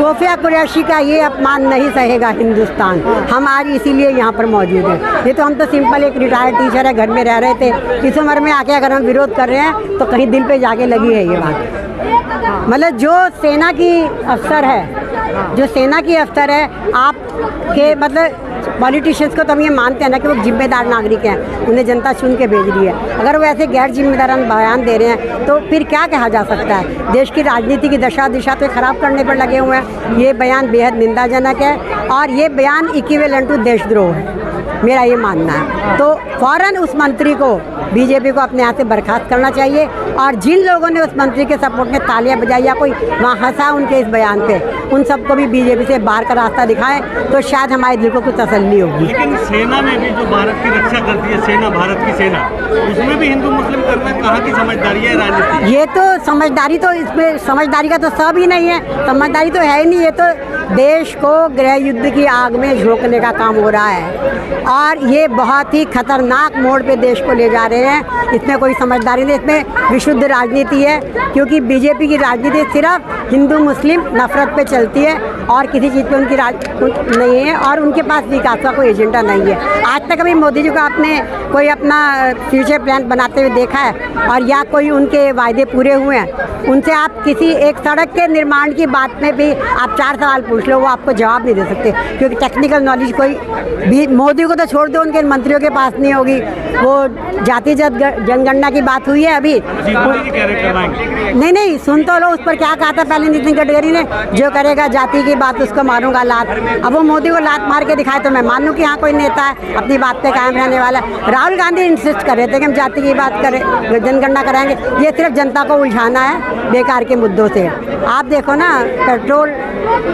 Sophia Qureshi का ये अपमान नहीं सहेगा हिंदुस्तान। हम आज इसीलिए यहाँ पर मौजूद हैं। ये तो हम तो सिंपल एक रिटायर्ड टीचर है, घर में रह रहे थे। इस उम्र में आके अगर हम विरोध कर रहे हैं तो कहीं दिल पे जाके लगी है ये बात। मतलब जो सेना की अफसर है, जो सेना की अफसर है, आपके मतलब पॉलिटिशियंस को तो हम ये मानते हैं ना कि वो जिम्मेदार नागरिक हैं, उन्हें जनता चुन के भेज रही है। अगर वो ऐसे गैर जिम्मेदाराना बयान दे रहे हैं तो फिर क्या कहा जा सकता है? देश की राजनीति की दशा दिशा तो खराब करने पर लगे हुए हैं। ये बयान बेहद निंदाजनक है और ये बयान इक्विवेलेंट टू देशद्रोह है, मेरा ये मानना है। तो फ़ौरन उस मंत्री को, बीजेपी को अपने यहाँ से बर्खास्त करना चाहिए और जिन लोगों ने उस मंत्री के सपोर्ट में तालियां बजाई या कोई वहाँ हंसा उनके इस बयान पे, उन सबको भी बीजेपी से बाहर का रास्ता दिखाएं तो शायद हमारे दिल को कुछ तसल्ली होगी। लेकिन सेना में भी जो भारत की रक्षा करती है, सेना, भारत की सेना, उसमें भी हिंदू मुस्लिम करना कहाँ की समझदारी है राजनीति? ये तो समझदारी, तो इसमें समझदारी का तो सब ही नहीं है, समझदारी तो है ही नहीं। ये तो देश को गृह युद्ध की आग में झोंकने का काम हो रहा है और ये बहुत ही खतरनाक मोड़ पे देश को ले जा रहे हैं। इसमें कोई समझदारी नहीं, इसमें विशुद्ध राजनीति है, क्योंकि बीजेपी की राजनीति सिर्फ हिंदू मुस्लिम नफरत पे चलती है और किसी चीज़ पे उनकी नहीं है और उनके पास विकास का कोई एजेंडा नहीं है। आज तक अभी मोदी जी को आपने कोई अपना फ्यूचर प्लान बनाते हुए देखा है और या कोई उनके वायदे पूरे हुए हैं? उनसे आप किसी एक सड़क के निर्माण की बात में भी आप 4 सवाल पूछ लो, वो आपको जवाब नहीं दे सकते, क्योंकि टेक्निकल नॉलेज कोई भी, मोदी को तो छोड़ दो, उनके मंत्रियों के पास नहीं होगी। वो जातिगत जनगणना की बात हुई है अभी, नहीं सुन तो लो, उस पर क्या कहा था पहले नितिन गडकरी ने, जो करेगा जाति की बात उसको मारूंगा लात। अब वो मोदी को लात मार के दिखाए तो मैं मान लूँ कि हाँ कोई नेता है अपनी बात पे कायम रहने वाला। राहुल गांधी इंसिस्ट कर रहे थे कि हम जाति की बात करें, जनगणना कराएंगे। ये सिर्फ जनता को उलझाना है बेकार के मुद्दों से। आप देखो ना, पेट्रोल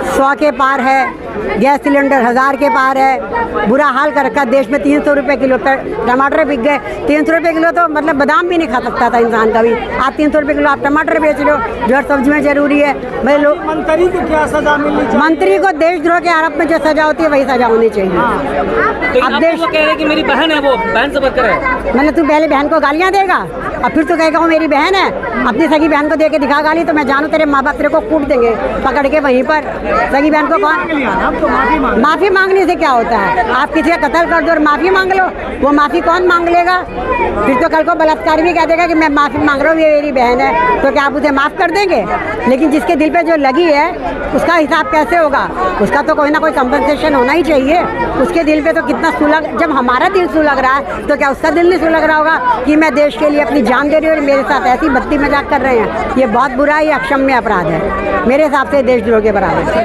100 के पार है, गैस सिलेंडर 1000 के पार है, बुरा हाल कर रखा देश में। 300 रुपये किलो टमाटर बिक गए। 300 रुपये किलो तो मतलब बादाम भी नहीं खा सकता था इंसान कभी। आप 300 रुपये किलो आप टमाटर बेच लो, जो हर सब्जी में जरूरी है। भाई लोग, मंत्री को क्या सजा मिलनी चाहिए? मंत्री को देशद्रोह के आरोप में जो सजा होती है वही सजा होनी चाहिए। अब देश कह रहे हैं कि मेरी बहन है, वो बहन से बदकर है। मतलब तू पहले बहन को गालियाँ देगा और फिर तो कहेगा वो मेरी बहन है। अपनी सगी बहन को दे के दिखा गाली तो मैं जानूँ तेरे माँ बाप तेरे को कूट देंगे पकड़ के वहीं पर। सगी बहन को कौन माफ़ी मांगने से क्या होता है? आप किसी का कत्ल कर दो और माफ़ी मांग लो, वो माफ़ी कौन मांग लेगा? फिर तो कल को बलात्कार भी कह देगा कि मैं माफ़ी मांग रहा हूँ, ये मेरी बहन है, तो क्या आप उसे माफ़ कर देंगे? लेकिन जिसके दिल पे जो लगी है उसका हिसाब कैसे होगा? उसका तो कोई ना कोई कंपनसेशन होना ही चाहिए। उसके दिल पे तो कितना सुलग, जब हमारा दिल सुलग रहा है तो क्या उसका दिल नहीं सुलग रहा होगा कि मैं देश के लिए अपनी जान दे रही हूँ और मेरे साथ ऐसी बत्ती मजाक कर रहे हैं? ये बहुत बुरा, ये अक्षम्य अपराध है मेरे हिसाब से, देशद्रोह के बराबर है।